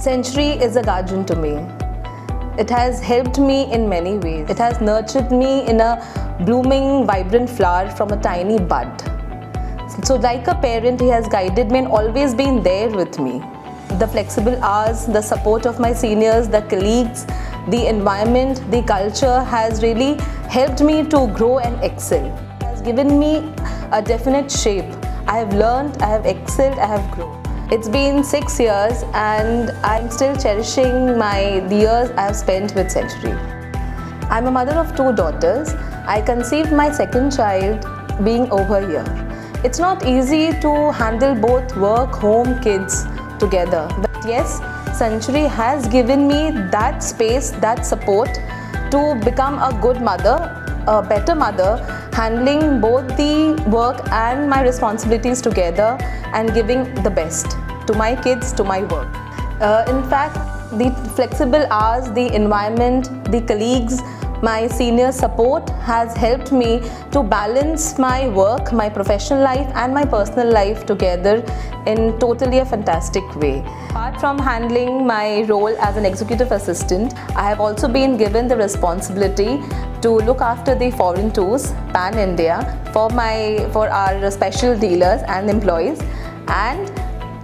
Century is a guardian to me. It has helped me in many ways. It has nurtured me in a blooming, vibrant flower from a tiny bud. So like a parent, he has guided me and always been there with me. The flexible hours, the support of my seniors, the colleagues, the environment, the culture has really helped me to grow and excel. It has given me a definite shape. I have learned, I have excelled, I have grown. It's been 6 years and I'm still cherishing the years I have spent with Century. I'm a mother of 2 daughters. I conceived my second child being over here. It's not easy to handle both work, home, kids together. But yes, Century has given me that space, that support to become a good mother, a better mother, handling both the work and my responsibilities together and giving the best to my kids, to my work. In fact, the flexible hours, the environment, the colleagues, my senior support has helped me to balance my work, my professional life and my personal life together in totally a fantastic way. Apart from handling my role as an executive assistant, I have also been given the responsibility to look after the foreign tours, pan-India, for our special dealers and employees, and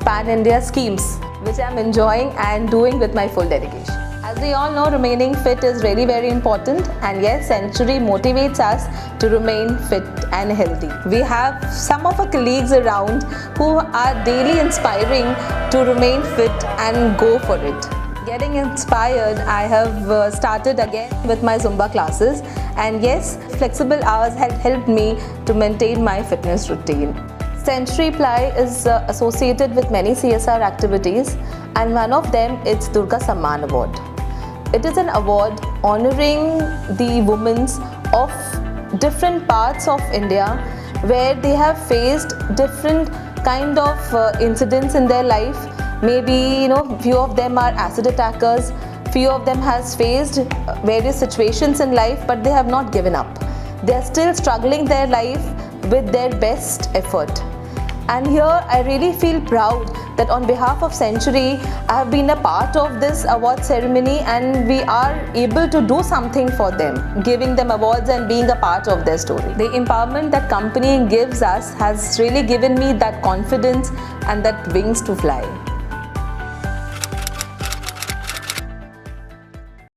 pan-India schemes, which I am enjoying and doing with my full dedication. As we all know, remaining fit is really very important, and yes, Century motivates us to remain fit and healthy. We have some of our colleagues around who are daily inspiring to remain fit and go for it. Getting inspired, I have started again with my Zumba classes, and yes, flexible hours have helped me to maintain my fitness routine. CenturyPly is associated with many CSR activities, and one of them is Durga Samman Award. It is an award honoring the women of different parts of India where they have faced different kind of incidents in their life. Maybe few of them are acid attackers, few of them has faced various situations in life, but they have not given up. They are still struggling their life with their best effort. And here I really feel proud that on behalf of Century, I have been a part of this award ceremony and we are able to do something for them, giving them awards and being a part of their story. The empowerment that company gives us has really given me that confidence and that wings to fly.